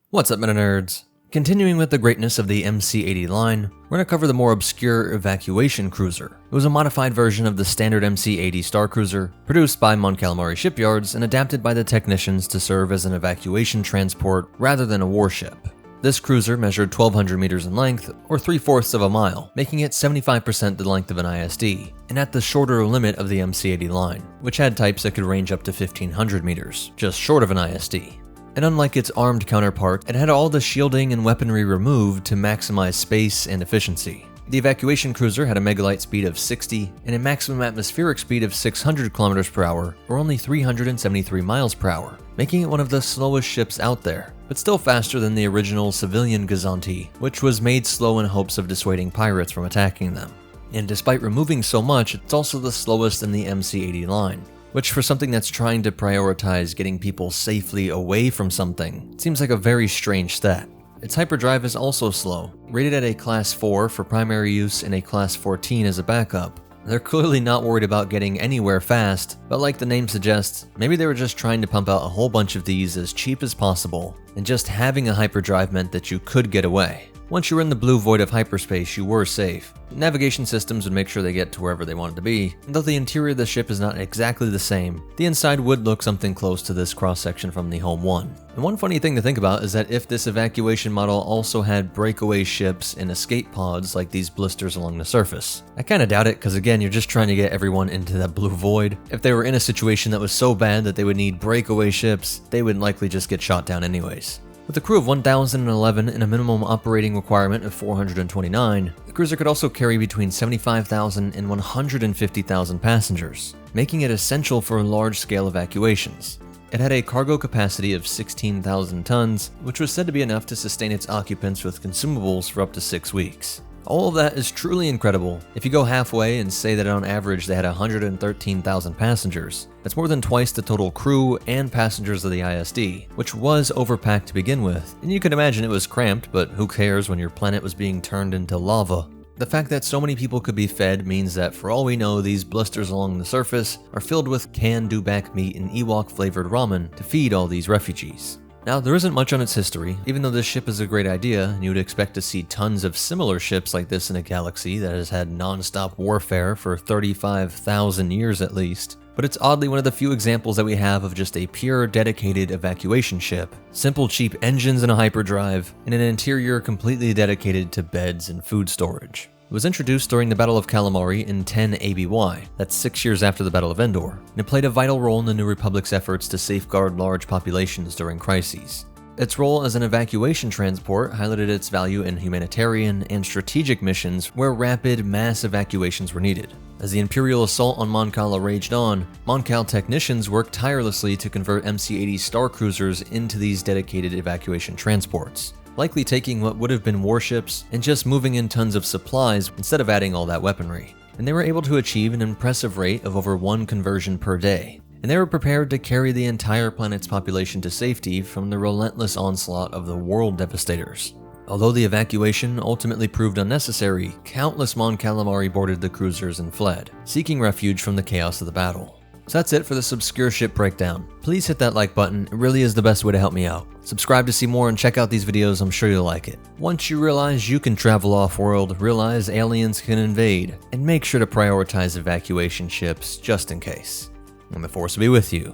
What's up, meta nerds? Continuing with the greatness of the MC80 line, we're going to cover the more obscure Evacuation Cruiser. It was a modified version of the standard MC80 Star cruiser, produced by Mon Calamari shipyards and adapted by the technicians to serve as an evacuation transport rather than a warship. This cruiser measured 1,200 meters in length, or 3/4 of a mile, making it 75% the length of an ISD, and at the shorter limit of the MC80 line, which had types that could range up to 1,500 meters, just short of an ISD. And unlike its armed counterpart, it had all the shielding and weaponry removed to maximize space and efficiency. The evacuation cruiser had a megalight speed of 60 and a maximum atmospheric speed of 600 km per hour, or only 373 miles per hour, making it one of the slowest ships out there, but still faster than the original civilian Gazanti, which was made slow in hopes of dissuading pirates from attacking them. And despite removing so much, it's also the slowest in the MC80 line, which for something that's trying to prioritize getting people safely away from something, seems like a very strange stat. Its hyperdrive is also slow, rated at a class 4 for primary use and a class 14 as a backup. They're clearly not worried about getting anywhere fast, but like the name suggests, maybe they were just trying to pump out a whole bunch of these as cheap as possible, and just having a hyperdrive meant that you could get away. Once you were in the blue void of hyperspace, you were safe. Navigation systems would make sure they get to wherever they wanted to be, and though the interior of the ship is not exactly the same, the inside would look something close to this cross-section from the home one. And one funny thing to think about is that if this evacuation model also had breakaway ships and escape pods like these blisters along the surface. I kinda doubt it, because again, you're just trying to get everyone into that blue void. If they were in a situation that was so bad that they would need breakaway ships, they would likely just get shot down anyways. With a crew of 1,011 and a minimum operating requirement of 429, the cruiser could also carry between 75,000 and 150,000 passengers, making it essential for large-scale evacuations. It had a cargo capacity of 16,000 tons, which was said to be enough to sustain its occupants with consumables for up to 6 weeks. All of that is truly incredible. If you go halfway and say that on average they had 113,000 passengers, that's more than twice the total crew and passengers of the ISD, which was overpacked to begin with. And you can imagine it was cramped, but who cares when your planet was being turned into lava? The fact that so many people could be fed means that for all we know, these blisters along the surface are filled with canned dewback meat and Ewok flavored ramen to feed all these refugees. Now, there isn't much on its history, even though this ship is a great idea, and you would expect to see tons of similar ships like this in a galaxy that has had non-stop warfare for 35,000 years at least. But it's oddly one of the few examples that we have of just a pure, dedicated evacuation ship. Simple, cheap engines and a hyperdrive, and an interior completely dedicated to beds and food storage. It was introduced during the Battle of Calamari in 10 ABY, that's 6 years after the Battle of Endor, and it played a vital role in the New Republic's efforts to safeguard large populations during crises. Its role as an evacuation transport highlighted its value in humanitarian and strategic missions where rapid, mass evacuations were needed. As the Imperial assault on Mon Cala raged on, Mon Cal technicians worked tirelessly to convert MC80 Star cruisers into these dedicated evacuation transports, likely taking what would have been warships and just moving in tons of supplies instead of adding all that weaponry. And they were able to achieve an impressive rate of over 1 conversion per day. And they were prepared to carry the entire planet's population to safety from the relentless onslaught of the world devastators. Although the evacuation ultimately proved unnecessary, countless Mon Calamari boarded the cruisers and fled, seeking refuge from the chaos of the battle. So that's it for this obscure ship breakdown. Please hit that like button, it really is the best way to help me out. Subscribe to see more and check out these videos, I'm sure you'll like it. Once you realize you can travel off-world, realize aliens can invade, and make sure to prioritize evacuation ships just in case. And the Force will be with you,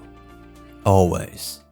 always.